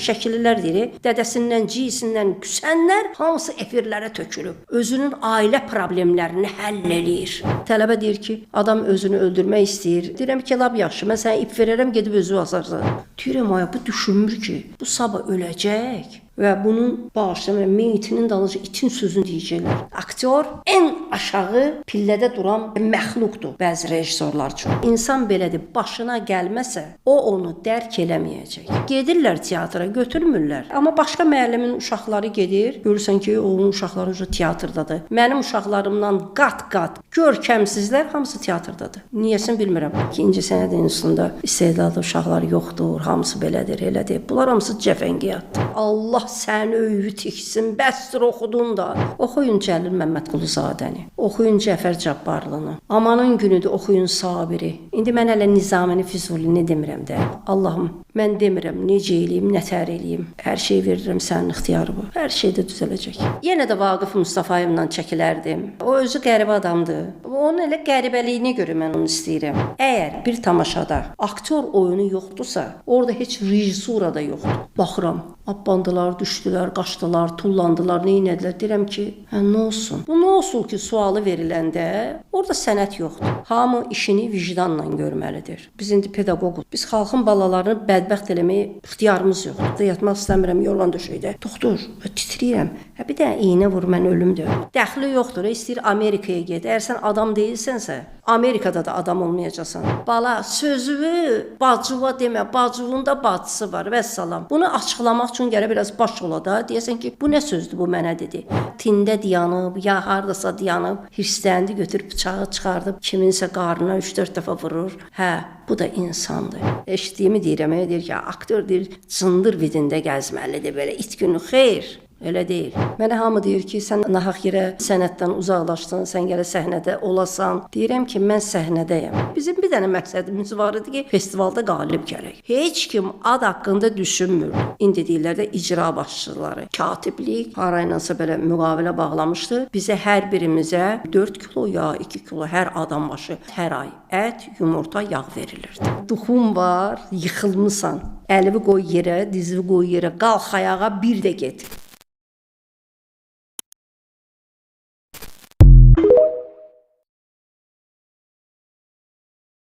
şəkillər deyir, dədəsindən, ciyisindən küsənlər hamısı efirlərə tökülüb. Özünün ailə problemlərini həll eləyir. Tələbə deyir ki, adam özünü öldürmək istəyir. Deyirəm ki, lap yaxşı, mən sənə ip verərəm, gedib özü asarsan. Deyirəm, ay, bu düşünmür ki, bu sabah öləcək. Və bunun bağışlamayın, meyitinin dalınca itin sözünü deyəcəklər. Aktyor ən aşağı pillədə duran məxluqdur bəzi rejissorlar üçün. İnsan belədir, başına gəlməsə, o onu dərk eləməyəcək. Gedirlər teatra, götürmürlər. Amma başqa müəllimin uşaqları gedir, görürsən ki, onun uşaqları teatrdadır. Mənim uşaqlarımdan qat-qat görkəmsizlər hamısı teatrdadır. Niyəsini bilmirəm. 2-ci sənət institutunda istedadlı uşaqlar yoxdur, hamısı belədir, elədir. Bunlar hamısı cəfəngiyatdır. Allah sən öyvü tiksin, bəsdir oxudun da. Oxuyun Cəlil Məmmədquluzadəni, oxuyun Cəfər Cabbarlını, Amanın günüdür, oxuyun Sabiri. İndi mən hələ Nizamini, Füzulini demirəm də. Allahım, mən demirəm necə eləyim, nətər eləyim. Hər şey verirəm sənin ixtiyarı bu. Hər şey də düzələcək. Yenə də Vaqif Mustafayevlə çəkilərdim. O özü qəribə adamdır. Onun elə qəribəliyinə görə mən onu istəyirəm. Əgər bir tamaşada aktyor oyunu yoxdursa, orada heç rejissura da yoxdur. Baxıram, abbandılar, düşdülər, qaçdılar, tullandılar, neynədilər. Deyirəm ki, nə olsun? Bu nə olsun ki, sualı veriləndə orada sənət yoxdur. Hamı işini vicdanla görməlidir. Biz indi pedaqoquz. Biz xalqın balalarını bədbəxt eləməyə ixtiyarımız yoxdur. Yatmaq istəmirəm, yorğan döşəkdə. Doktor, titrəyirəm. Bir də iynə vur, mən ölümdür. Dəxli yoxdur. İstəyir Amerikaya get. Əgər sən adam deyilsənsə, Amerikada da adam olmayacaqsan. Bala, sözünü bacıva demə, bacının da bacısı var. Vəssalam. Bunu açıqlamaq üçün gələ biraz baş ola da. Deyəsən ki, bu nə sözdür, bu mənə dedi. Tində dayanıb, ya hardasa dayanıb, hirsləndi, götürüb bıçağı çıxardıb, kiminsə qarnına 3-4 dəfə vurur. Hə, bu da insandır. Eşitdiyimi deyirəm, deyir ki, aktör deyir, cındır vidində gəzməlidir, belə it günü xeyr. Elə deyil. Mənə hamı deyir ki, sən nahaq yerə sənətdən uzaqlaşdın, sən gələ səhnədə olasan. Deyirəm ki, mən səhnədəyəm. Bizim bir dənə məqsədimiz var idi ki, festivalda qalib gələk. Heç kim ad haqqında düşünmür. İndi deyirlər də icra başçıları, katiblik haraylansa belə müqavilə bağlamışdı. Bizə hər birimizə 4 kilo ya 2 kilo hər adam başı hər ay ət, yumurta, yağ verilirdi. Duxun var, yıxılmısan. Əlini qoy yerə, dizini qoy yerə, qalx ayağa, bir də get.